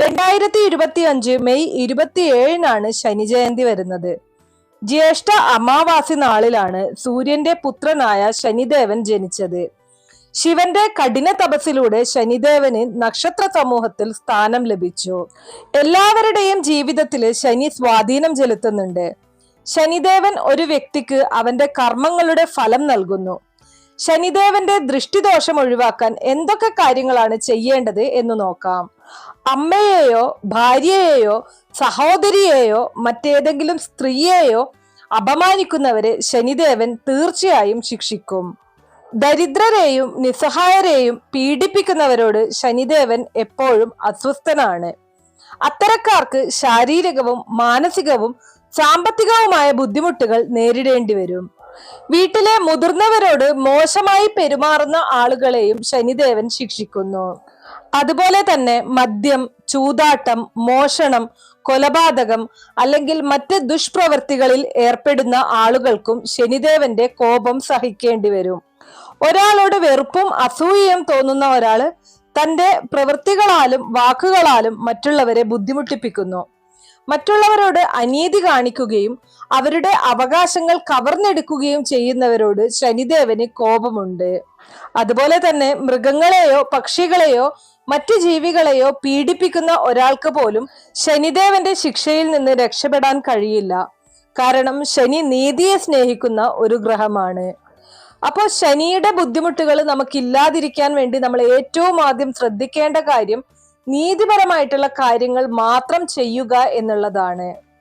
2025 May 27-നാണ് ശനിജയന്തി വരുന്നത്. ജ്യേഷ്ഠ അമാവാസി നാളിലാണ് സൂര്യന്റെ പുത്രനായ ശനിദേവൻ ജനിച്ചത്. ശിവന്റെ കഠിന തപസ്സിലൂടെ ശനിദേവന് നക്ഷത്ര സമൂഹത്തിൽ സ്ഥാനം ലഭിച്ചു. എല്ലാവരുടെയും ജീവിതത്തില് ശനി സ്വാധീനം ചെലുത്തുന്നുണ്ട്. ശനിദേവൻ ഒരു വ്യക്തിക്ക് അവന്റെ കർമ്മങ്ങളുടെ ഫലം നൽകുന്നു. ശനിദേവന്റെ ദൃഷ്ടിദോഷം ഒഴിവാക്കാൻ എന്തൊക്കെ കാര്യങ്ങളാണ് ചെയ്യേണ്ടത് എന്ന് നോക്കാം. അമ്മയെയോ ഭാര്യയെയോ സഹോദരിയെയോ മറ്റേതെങ്കിലും സ്ത്രീയെയോ അപമാനിക്കുന്നവരെ ശനിദേവൻ തീർച്ചയായും ശിക്ഷിക്കും. ദരിദ്രരെയും നിസ്സഹായരെയും പീഡിപ്പിക്കുന്നവരോട് ശനിദേവൻ എപ്പോഴും അസ്വസ്ഥനാണ്. അത്തരക്കാർക്ക് ശാരീരികവും മാനസികവും സാമ്പത്തികവുമായ ബുദ്ധിമുട്ടുകൾ നേരിടേണ്ടി വരും. വീട്ടിലെ മുതിർന്നവരോട് മോശമായി പെരുമാറുന്ന ആളുകളെയും ശനിദേവൻ ശിക്ഷിക്കുന്നു. അതുപോലെ തന്നെ മദ്യം, ചൂതാട്ടം, മോഷണം, കൊലപാതകം അല്ലെങ്കിൽ മറ്റ് ദുഷ്പ്രവൃത്തികളിൽ ഏർപ്പെടുന്ന ആളുകൾക്കും ശനിദേവന്റെ കോപം സഹിക്കേണ്ടി വരും. ഒരാളോട് വെറുപ്പും അസൂയയും തോന്നുന്ന ഒരാള് തന്റെ പ്രവൃത്തികളാലും വാക്കുകളാലും മറ്റുള്ളവരെ ബുദ്ധിമുട്ടിപ്പിക്കുന്നു. മറ്റുള്ളവരോട് അനീതി കാണിക്കുകയും അവരുടെ അവകാശങ്ങൾ കവർന്നെടുക്കുകയും ചെയ്യുന്നവരോട് ശനിദേവന് കോപമുണ്ട്. അതുപോലെ തന്നെ മൃഗങ്ങളെയോ പക്ഷികളെയോ മറ്റു ജീവികളെയോ പീഡിപ്പിക്കുന്ന ഒരാൾക്ക് പോലും ശനിദേവന്റെ ശിക്ഷയിൽ നിന്ന് രക്ഷപ്പെടാൻ കഴിയില്ല. കാരണം ശനി നീതിയെ സ്നേഹിക്കുന്ന ഒരു ഗ്രഹമാണ്. അപ്പോൾ ശനിയുടെ ബുദ്ധിമുട്ടുകൾ നമുക്കില്ലാതിരിക്കാൻ വേണ്ടി നമ്മൾ ഏറ്റവും ആദ്യം ശ്രദ്ധിക്കേണ്ട കാര്യം നീതിപരമായിട്ടുള്ള കാര്യങ്ങൾ മാത്രം ചെയ്യുക എന്നുള്ളതാണ്.